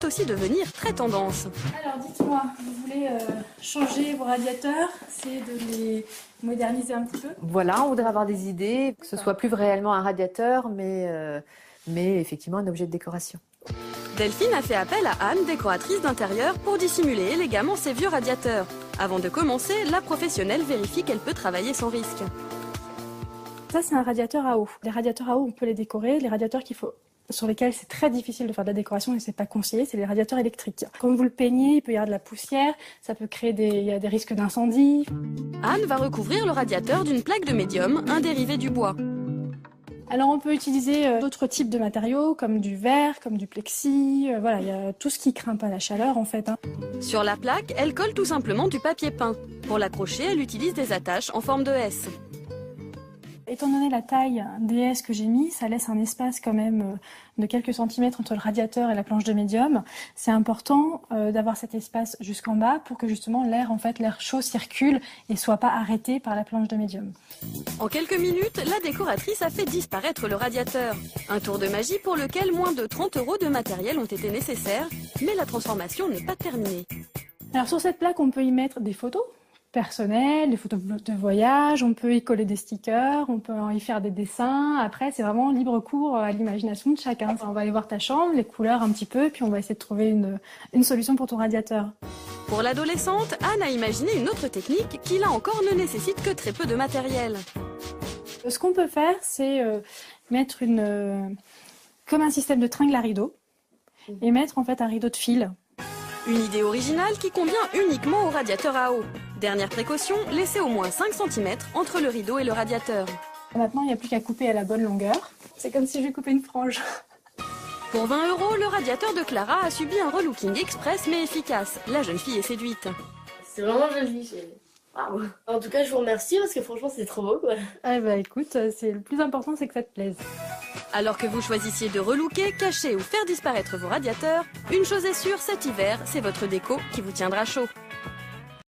aussi devenir très tendance. Alors dites-moi, vous voulez changer vos radiateurs, c'est de les moderniser un petit peu? Voilà, on voudrait avoir des idées, que ce soit plus réellement un radiateur, mais effectivement un objet de décoration. Delphine a fait appel à Anne, décoratrice d'intérieur, pour dissimuler élégamment ses vieux radiateurs. Avant de commencer, la professionnelle vérifie qu'elle peut travailler sans risque. Ça, c'est un radiateur à eau. Les radiateurs à eau, on peut les décorer. Les radiateurs sur lesquels c'est très difficile de faire de la décoration et c'est pas conseillé, c'est les radiateurs électriques. Quand vous le peignez, il peut y avoir de la poussière, ça peut créer il y a des risques d'incendie. Anne va recouvrir le radiateur d'une plaque de médium, un dérivé du bois. Alors on peut utiliser d'autres types de matériaux comme du verre, comme du plexi, voilà, il y a tout ce qui craint pas la chaleur en fait. Sur la plaque, elle colle tout simplement du papier peint. Pour l'accrocher, elle utilise des attaches en forme de S. Étant donné la taille des S que j'ai mis, ça laisse un espace quand même de quelques centimètres entre le radiateur et la planche de médium. C'est important d'avoir cet espace jusqu'en bas pour que justement l'air chaud circule et soit pas arrêté par la planche de médium. En quelques minutes, la décoratrice a fait disparaître le radiateur. Un tour de magie pour lequel moins de 30 € de matériel ont été nécessaires, mais la transformation n'est pas terminée. Alors sur cette plaque, on peut y mettre des photos personnelles, des photos de voyage, on peut y coller des stickers, on peut y faire des dessins. Après, c'est vraiment libre cours à l'imagination de chacun. On va aller voir ta chambre, les couleurs un petit peu, puis on va essayer de trouver une solution pour ton radiateur. Pour l'adolescente, Anne a imaginé une autre technique qui, là encore, ne nécessite que très peu de matériel. Ce qu'on peut faire, c'est mettre comme un système de tringle à rideau et mettre en fait un rideau de fil. Une idée originale qui convient uniquement au radiateur à eau. Dernière précaution, laissez au moins 5 cm entre le rideau et le radiateur. Maintenant, il n'y a plus qu'à couper à la bonne longueur. C'est comme si je coupais une frange. Pour 20 €, le radiateur de Clara a subi un relooking express mais efficace. La jeune fille est séduite. C'est vraiment joli. Wow. En tout cas, je vous remercie parce que franchement, c'est trop beau, quoi. Eh ben, écoute, le plus important, c'est que ça te plaise. Alors que vous choisissiez de relooker, cacher ou faire disparaître vos radiateurs, une chose est sûre, cet hiver, c'est votre déco qui vous tiendra chaud.